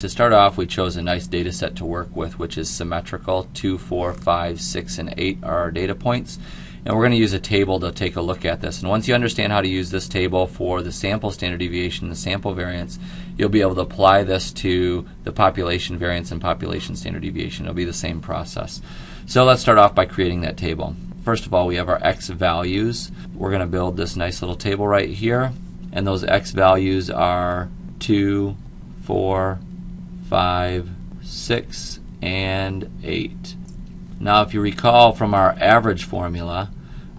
To start off, we chose a nice data set to work with, which is symmetrical. 2, 4, 5, 6, and 8 are our data points. And we're going to use a table to take a look at this. And once you understand how to use this table for the sample standard deviation, the sample variance, you'll be able to apply this to the population variance and population standard deviation. It'll be the same process. So let's start off by creating that table. First of all, we have our x values. We're going to build this nice little table right here. And those x values are 2, 4, 5, 6, and 8. Now if you recall from our average formula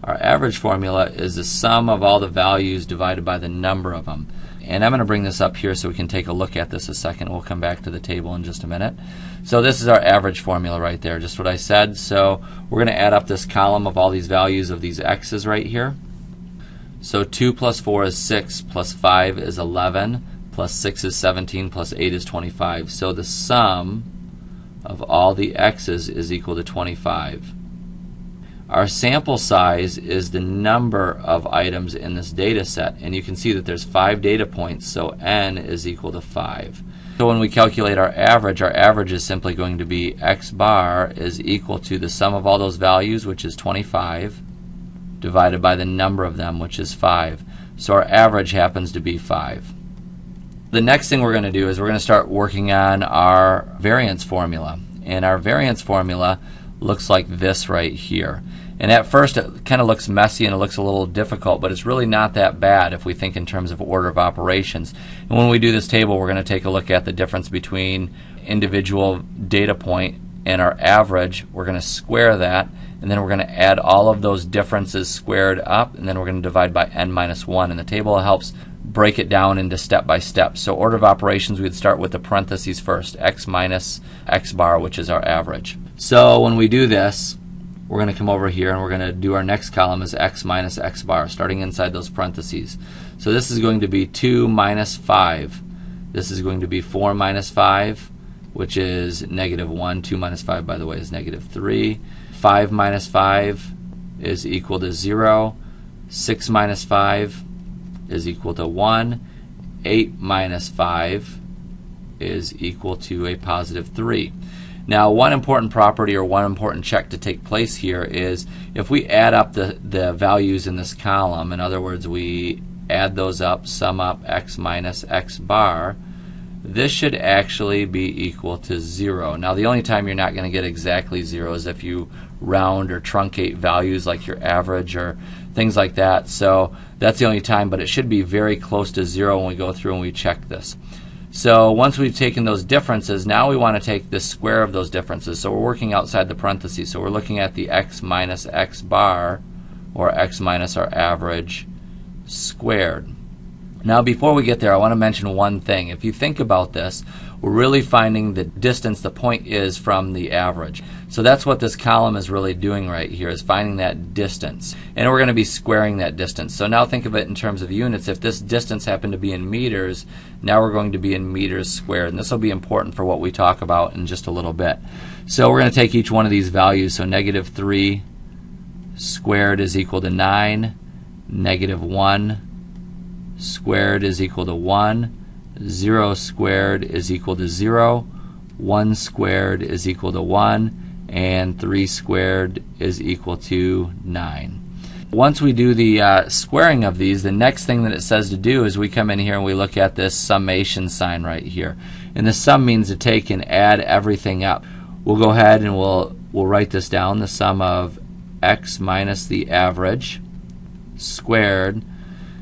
is the sum of all the values divided by the number of them. And I'm going to bring this up here so we can take a look at this a second. We'll come back to the table in just a minute. So this is our average formula right there, just what I said. So we're going to add up this column of all these values of these x's right here. So 2 plus 4 is 6, plus 5 is 11, plus 6 is 17, plus 8 is 25. So the sum of all the x's is equal to 25. Our sample size is the number of items in this data set, and you can see that there's 5 data points, so n is equal to 5. So when we calculate our average is simply going to be x bar is equal to the sum of all those values, which is 25, divided by the number of them, which is 5. So our average happens to be 5. The next thing we're going to do is we're going to start working on our variance formula. And our variance formula looks like this right here. And at first it kind of looks messy and it looks a little difficult, but it's really not that bad if we think in terms of order of operations. And when we do this table, we're going to take a look at the difference between individual data point and our average. We're going to square that, and then we're going to add all of those differences squared up, and then we're going to divide by n minus 1. And the table helps break it down into step by step. So order of operations, we'd start with the parentheses first, x minus x bar, which is our average. So when we do this, we're going to come over here and we're going to do our next column as x minus x bar, starting inside those parentheses. So this is going to be 2 minus 5. This is going to be 4 minus 5, which is negative 1. 2 minus 5, by the way, is negative 3. 5 minus 5 is equal to 0. 6 minus 5 is equal to 1. 8 minus 5 is equal to a positive 3. Now, one important property or one important check to take place here is if we add up the values in this column, in other words, we add those up, sum up x minus x bar, this should actually be equal to 0. Now, the only time you're not going to get exactly 0 is if you round or truncate values like your average or things like that. So that's the only time, but it should be very close to 0 when we go through and we check this. So once we've taken those differences, now we want to take the square of those differences. So we're working outside the parentheses. So we're looking at the x minus x bar, or x minus our average, squared. Now before we get there, I want to mention one thing. If you think about this, we're really finding the distance the point is from the average. So that's what this column is really doing right here, is finding that distance. And we're going to be squaring that distance. So now think of it in terms of units. If this distance happened to be in meters, now we're going to be in meters squared. And this will be important for what we talk about in just a little bit. So we're going to take each one of these values. So negative 3 squared is equal to 9. Negative 1 squared is equal to 1. 0 squared is equal to 0. 1 squared is equal to 1. And 3 squared is equal to 9. Once we do the squaring of these, the next thing that it says to do is we come in here and we look at this summation sign right here. And the sum means to take and add everything up. We'll go ahead and we'll write this down, the sum of x minus the average squared.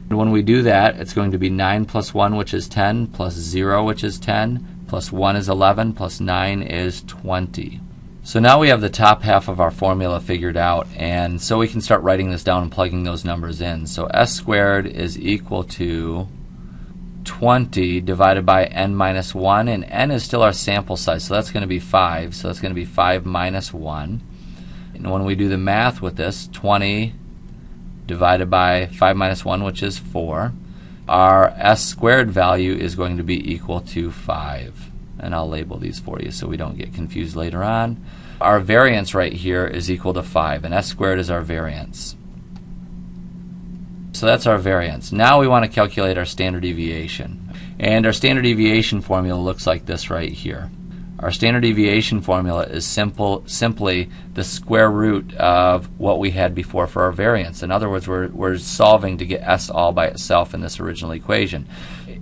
And when we do that, it's going to be 9 plus 1, which is 10, plus 0, which is 10, plus 1 is 11, plus 9 is 20. So now we have the top half of our formula figured out, and so we can start writing this down and plugging those numbers in. So s squared is equal to 20 divided by n minus 1, and n is still our sample size, so that's going to be 5. So that's going to be 5 minus 1. And when we do the math with this, 20 divided by 5 minus 1, which is 4, our s squared value is going to be equal to 5. And I'll label these for you so we don't get confused later on. Our variance right here is equal to 5, and s squared is our variance. So that's our variance. Now we want to calculate our standard deviation. And our standard deviation formula looks like this right here. Our standard deviation formula is simply the square root of what we had before for our variance. In other words, we're solving to get s all by itself in this original equation.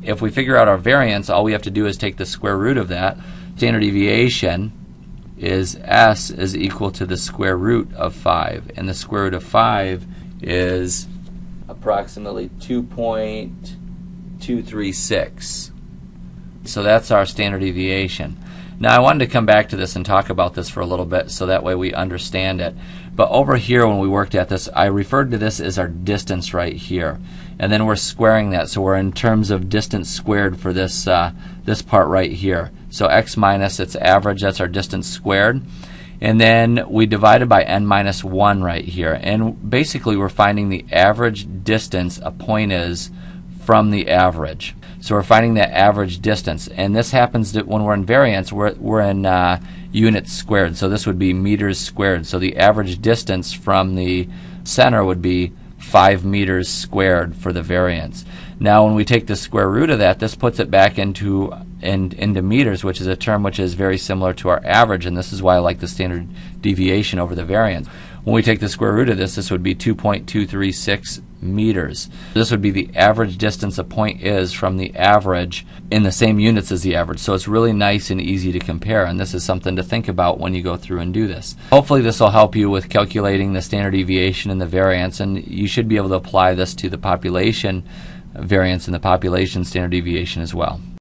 If we figure out our variance, all we have to do is take the square root of that. Standard deviation is s is equal to the square root of 5, and the square root of 5 is approximately 2.236. So that's our standard deviation. Now I wanted to come back to this and talk about this for a little bit so that way we understand it. But over here when we worked at this, I referred to this as our distance right here. And then we're squaring that, so we're in terms of distance squared for this, this part right here. So x minus its average, that's our distance squared. And then we divided by n minus 1 right here. And basically we're finding the average distance a point is from the average. So we're finding that average distance, and this happens to, when we're in variance, we're in units squared. So this would be meters squared. So the average distance from the center would be 5 meters squared for the variance. Now when we take the square root of that, this puts it back into meters, which is a term which is very similar to our average, and this is why I like the standard deviation over the variance. When we take the square root of this, this would be 2.236 meters. This would be the average distance a point is from the average in the same units as the average. So it's really nice and easy to compare, and this is something to think about when you go through and do this. Hopefully this will help you with calculating the standard deviation and the variance, and you should be able to apply this to the population variance and the population standard deviation as well.